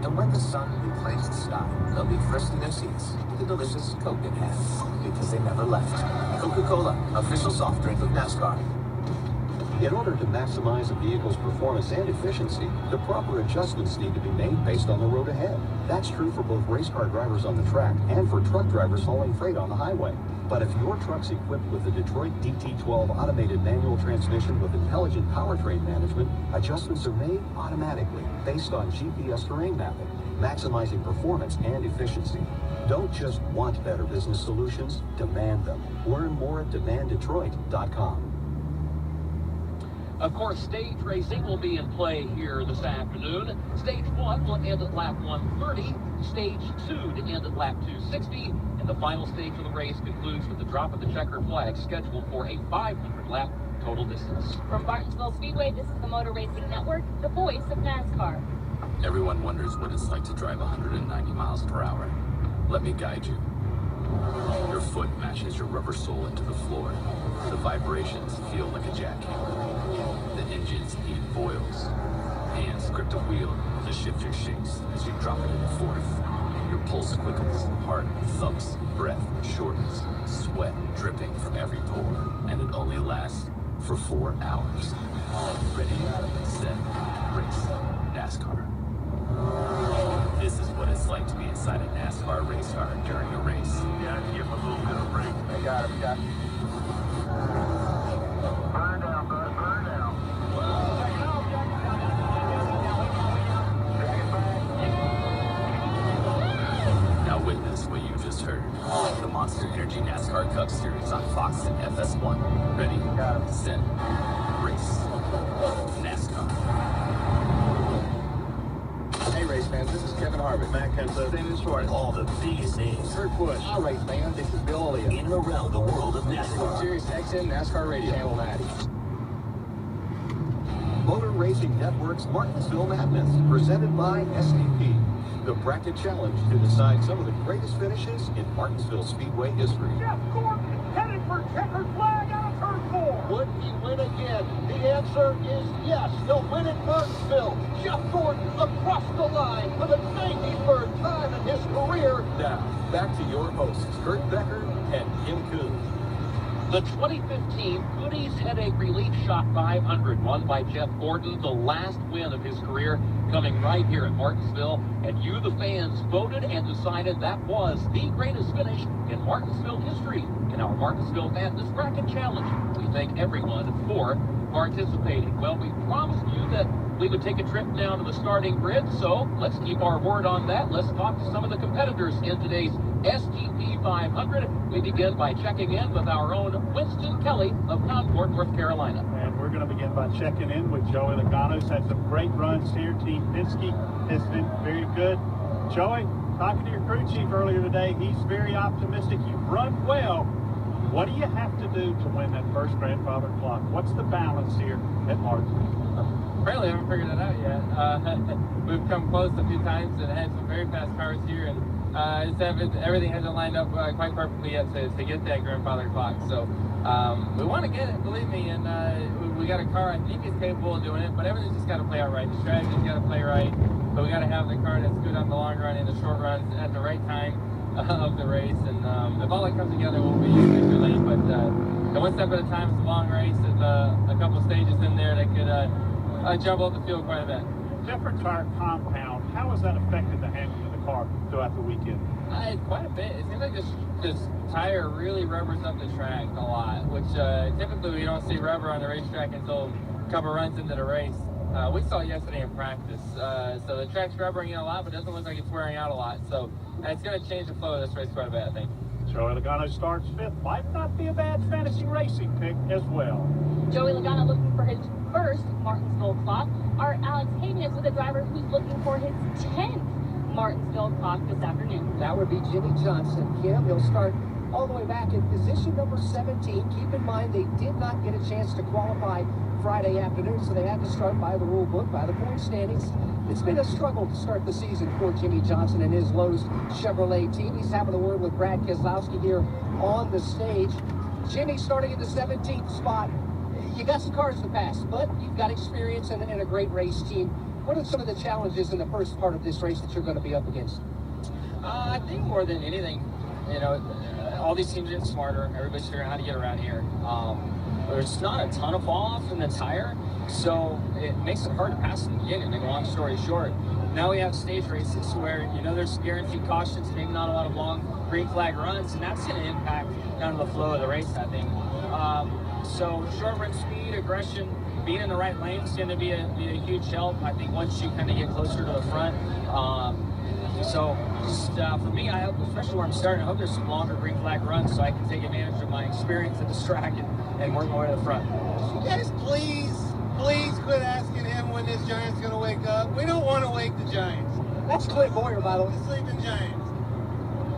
And when the sun replaced the sky, they'll be first in their seats with a delicious Coke in hand, because they never left. Coca-Cola, official soft drink of NASCAR. In order to maximize a vehicle's performance and efficiency, the proper adjustments need to be made based on the road ahead. That's true for both race car drivers on the track and for truck drivers hauling freight on the highway. But if your truck's equipped with the Detroit DT12 automated manual transmission with intelligent powertrain management, adjustments are made automatically based on GPS terrain mapping, maximizing performance and efficiency. Don't just want better business solutions, demand them. Learn more at demanddetroit.com. Of course, stage racing will be in play here this afternoon. Stage 1 will end at lap 130, Stage 2 to end at lap 260, and the final stage of the race concludes with the drop of the checkered flag scheduled for a 500-lap total distance. From Martinsville Speedway, this is the Motor Racing Network, the voice of NASCAR. Everyone wonders what it's like to drive 190 miles per hour. Let me guide you. Your foot matches your rubber sole into the floor. The vibrations feel like a jackhammer. The engine's heat boils. Hands grip the wheel. The shifter shakes as you drop it into fourth. Your pulse quickens, heart thumps, breath shortens, sweat dripping from every pore, and it only lasts for 4 hours. Ready, set, race. NASCAR. This is what it's like to be inside a NASCAR race car during a race. Yeah, give him a little bit of break. I got him, got him. Burn down, bud, burn down. Now witness what you just heard. The Monster Energy NASCAR Cup Series on Fox and FS1. Ready, set, race. NASCAR. Hey, race fans, this is Kevin Harvick. Matt Kenseth. David Short. All the biggest names. Kurt Busch. All race fans, this is Bill Elliott. In and around the world of NASCAR. Sirius XM NASCAR Radio. Channel 90. Motor Racing Network's Martinsville Madness, presented by SAP. The bracket challenge to decide some of the greatest finishes in Martinsville Speedway history. Jeff Gordon headed for checkered flag out of turn 4. Would he win again? The answer is yes. He'll win at Martinsville. Jeff Gordon across the line for the 93rd time in his career. Now, back to your hosts, Kurt Becker and Kim Coon. The 2015 Goody's Headache Relief Shot 500, won by Jeff Gordon, the last win of his career, coming right here at Martinsville. And you, the fans, voted and decided that was the greatest finish in Martinsville history in our Martinsville Madness Bracket Challenge. We thank everyone for participating. Well, we promised you that we would take a trip down to the starting grid, so let's keep our word on that. Let's talk to some of the competitors in today's SGP 500. We begin by checking in with our own Winston Kelly of Concord, North Carolina. And we're going to begin by checking in with Joey Logano. He's had some great runs here. Team Penske has been very good. Joey, talking to your crew chief earlier today, he's very optimistic. You've run well. What do you have to do to win that first grandfather clock? What's the balance here at Martinsville? Apparently, I haven't figured that out yet. We've come close a few times and had some very fast cars here, and everything hasn't lined up quite perfectly yet to get that grandfather clock. So we want to get it, believe me, and we got a car I think is capable of doing it, but everything's just got to play out right. The strategy's got to play right, but we got to have the car that's good on the long run and the short runs at the right time of the race. And if all that comes together, we'll be too late. But one step at a time, it's a long race, and a couple stages in there that could jump off the field quite a bit. Different tire compound, how has that affected the handling of the car throughout the weekend? Quite a bit. It seems like this tire really rubbers up the track a lot, which typically we don't see rubber on the racetrack until a couple runs into the race. We saw it yesterday in practice. So the track's rubbering in a lot, but it doesn't look like it's wearing out a lot. So it's going to change the flow of this race quite a bit, I think. Joey Logano starts fifth. Might not be a bad fantasy racing pick as well. Joey Logano looking for his first Martinsville clock. Our Alex Hayden is with a driver who's looking for his 10th Martinsville clock this afternoon. That would be Jimmy Johnson. Kim, he'll start all the way back in position number 17. Keep in mind they did not get a chance to qualify Friday afternoon, so they had to start by the rule book, by the point standings. It's been a struggle to start the season for Jimmy Johnson and his Lowe's Chevrolet team. He's having a word with Brad Keselowski here on the stage. Jimmy starting in the 17th spot. You got some cars to pass, but you've got experience and a great race team What are some of the challenges in the first part of this race that you're going to be up against? I think more than anything, all these teams are getting smarter. Everybody's figuring out how to get around here. There's not a ton of fall off in the tire, so it makes it hard to pass in the beginning. Make a long story short, now we have stage races where there's guaranteed cautions, maybe not a lot of long green flag runs, and that's going to impact kind of the flow of the race, I think. So short run speed, aggression, being in the right lane is going to be a huge help. I think once you kind of get closer to the front. So just for me, I hope, especially where I'm starting, I hope there's some longer green flag runs so I can take advantage of my experience at this track and work my way to the front. Guys, please quit asking him when this Giant's going to wake up. We don't want to wake the Giants. That's Clint Boyer, by the way. The sleeping Giants.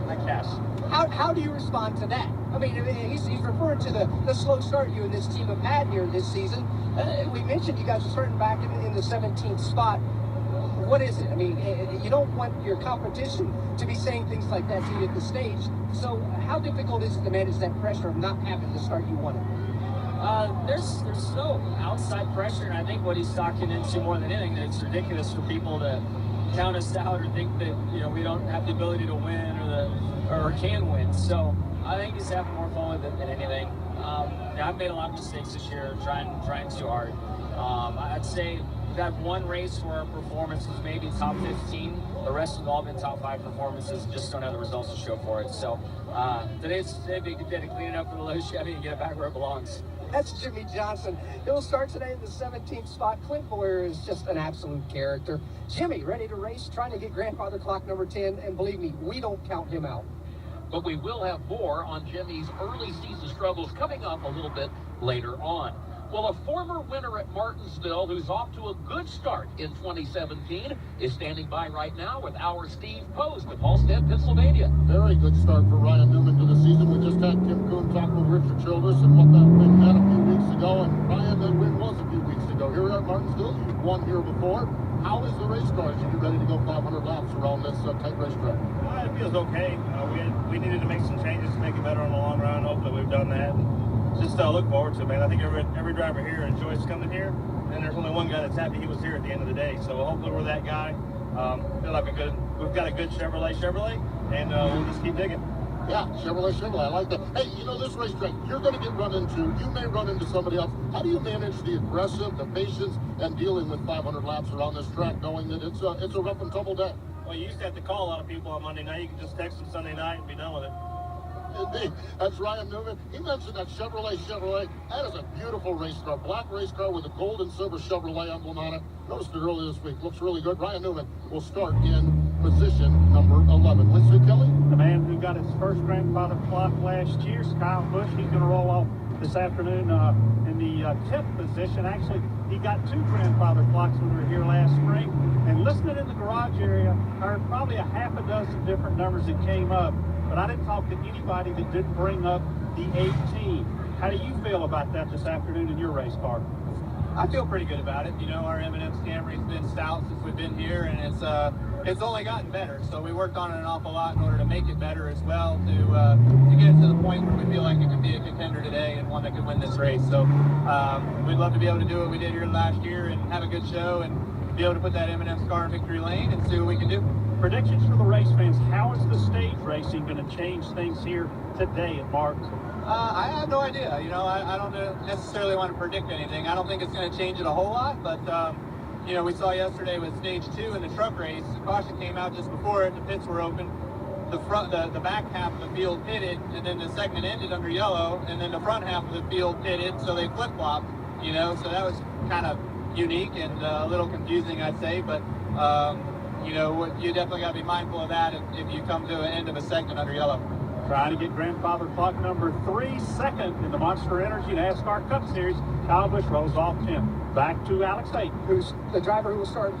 Hi, Cash. How do you respond to that? I mean, he's referring to the slow start you and this team have had here this season. We mentioned you guys are starting back in the 17th spot. What is it? I mean, you don't want your competition to be saying things like that to you at the stage. So how difficult is it to manage that pressure of not having the start you wanted? There's no outside pressure, and I think what he's talking into more than anything, it's ridiculous for people to count us out or think that we don't have the ability to win or can win. So I think he's having more fun with it than anything. I've made a lot of mistakes this year, trying too hard. I'd say we've had one race where our performance was maybe top 15. The rest have all been top 5 performances, just don't have the results to show for it. So today's a big day to clean it up for the low Chevy and get it back where it belongs. That's Jimmy Johnson. He'll start today in the 17th spot. Clint Boyer is just an absolute character. Jimmy, ready to race, trying to get grandfather clock number 10, and believe me, we don't count him out. But we will have more on Jimmy's early season struggles coming up a little bit later on. Well, a former winner at Martinsville who's off to a good start in 2017 is standing by right now with our Steve Post in Halstead, Pennsylvania. Very good start for Ryan Newman to the season. We just had Tim Kuhn talk with Richard Childress and what that win meant a few weeks ago. And Ryan, that win was a few weeks ago. Here we are at Martinsville. You've won here before. How is the race car as you get ready to go 500 laps around this tight racetrack? It feels okay. We needed to make some changes to make it better in the long run. Hopefully we've done that. Just look forward to it, man. I think every driver here enjoys coming here, and there's only one guy that's happy he was here at the end of the day. So hopefully we're that guy. Feel like we've got a good Chevrolet, and we'll just keep digging. Yeah, Chevrolet. I like that. Hey, this racetrack, you're going to get run into. You may run into somebody else. How do you manage the aggressive, the patience, and dealing with 500 laps around this track, knowing that it's a rough and tumble day? Well, you used to have to call a lot of people on Monday night. You can just text them Sunday night and be done with it. Indeed. That's Ryan Newman. He mentioned that Chevrolet. That is a beautiful race car. Black race car with a gold and silver Chevrolet emblem on it. Noticed it earlier this week. Looks really good. Ryan Newman will start in position number 11. Winston Kelly. The man who got his first grandfather clock last year, Kyle Busch. He's going to roll off this afternoon in the 10th position. Actually, he got 2 grandfather clocks when we were here last spring. And listening in the garage area, I heard probably a half a dozen different numbers that came up. But I didn't talk to anybody that didn't bring up the 18. How do you feel about that this afternoon in your race car? I feel pretty good about it. Our M&M's Camry's been stout since we've been here, and it's only gotten better. So we worked on it an awful lot in order to make it better as well, to get it to the point where we feel like it can be a contender today and one that could win this race. So we'd love to be able to do what we did here last year and have a good show and be able to put that M&M's car in victory lane and see what we can do. Predictions for the race fans. How is the stage racing going to change things here today at Martinsville? I have no idea. I don't necessarily want to predict anything. I don't think it's going to change it a whole lot, but we saw yesterday with stage 2 in the truck race, caution came out just before it, the pits were open. The back half of the field pitted, and then the segment ended under yellow, and then the front half of the field pitted, so they flip-flopped, so that was kind of unique and a little confusing, I'd say, but you definitely got to be mindful of that if you come to an end of a segment under yellow. Trying to get grandfather clock number 3, second in the Monster Energy NASCAR Cup Series. Kyle Busch rolls off 10. Back to Alex Tate, who's the driver who will start